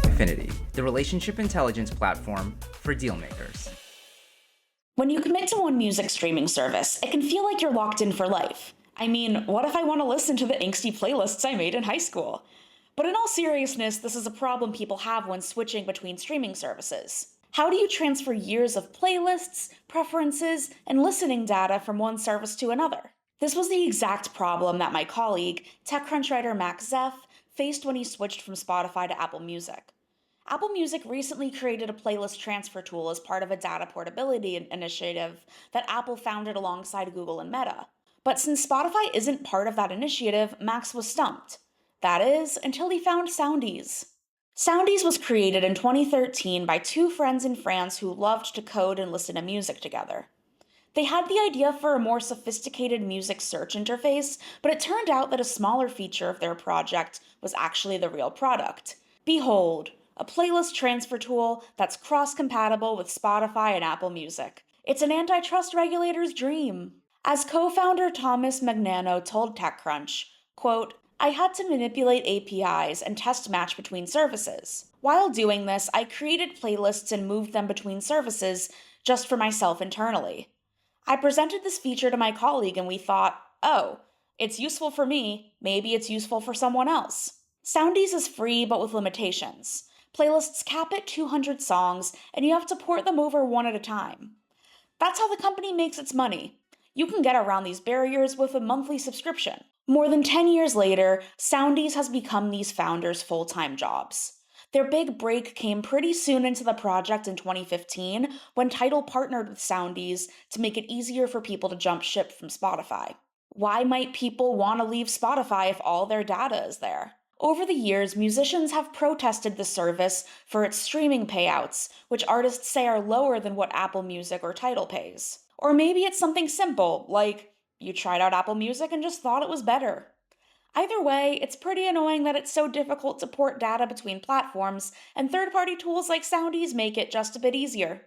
Affinity, the relationship intelligence platform for dealmakers. When you commit to one music streaming service, it can feel like you're locked in for life. I mean, what if I want to listen to the angsty playlists I made in high school? But in all seriousness, this is a problem people have when switching between streaming services. How do you transfer years of playlists, preferences, and listening data from one service to another? This was the exact problem that my colleague, TechCrunch writer Max Zeff, faced when he switched from Spotify to Apple Music. Apple Music recently created a playlist transfer tool as part of a data portability initiative that Apple founded alongside Google and Meta. But since Spotify isn't part of that initiative, Max was stumped. That is, until he found Soundies. Soundies was created in 2013 by two friends in France who loved to code and listen to music together. They had the idea for a more sophisticated music search interface, but it turned out that a smaller feature of their project was actually the real product. Behold, a playlist transfer tool that's cross-compatible with Spotify and Apple Music. It's an antitrust regulator's dream. As co-founder Thomas Magnano told TechCrunch, quote, "I had to manipulate APIs and test match between services. While doing this, I created playlists and moved them between services just for myself internally. I presented this feature to my colleague and we thought, oh, it's useful for me, maybe it's useful for someone else." Soundies is free but with limitations. Playlists cap at 200 songs and you have to port them over one at a time. That's how the company makes its money. You can get around these barriers with a monthly subscription. More than 10 years later, Soundies has become these founders' full-time jobs. Their big break came pretty soon into the project in 2015 when Tidal partnered with Soundies to make it easier for people to jump ship from Spotify. Why might people want to leave Spotify if all their data is there? Over the years, musicians have protested the service for its streaming payouts, which artists say are lower than what Apple Music or Tidal pays. Or maybe it's something simple, like you tried out Apple Music and just thought it was better. Either way, it's pretty annoying that it's so difficult to port data between platforms, and third-party tools like Soundies make it just a bit easier.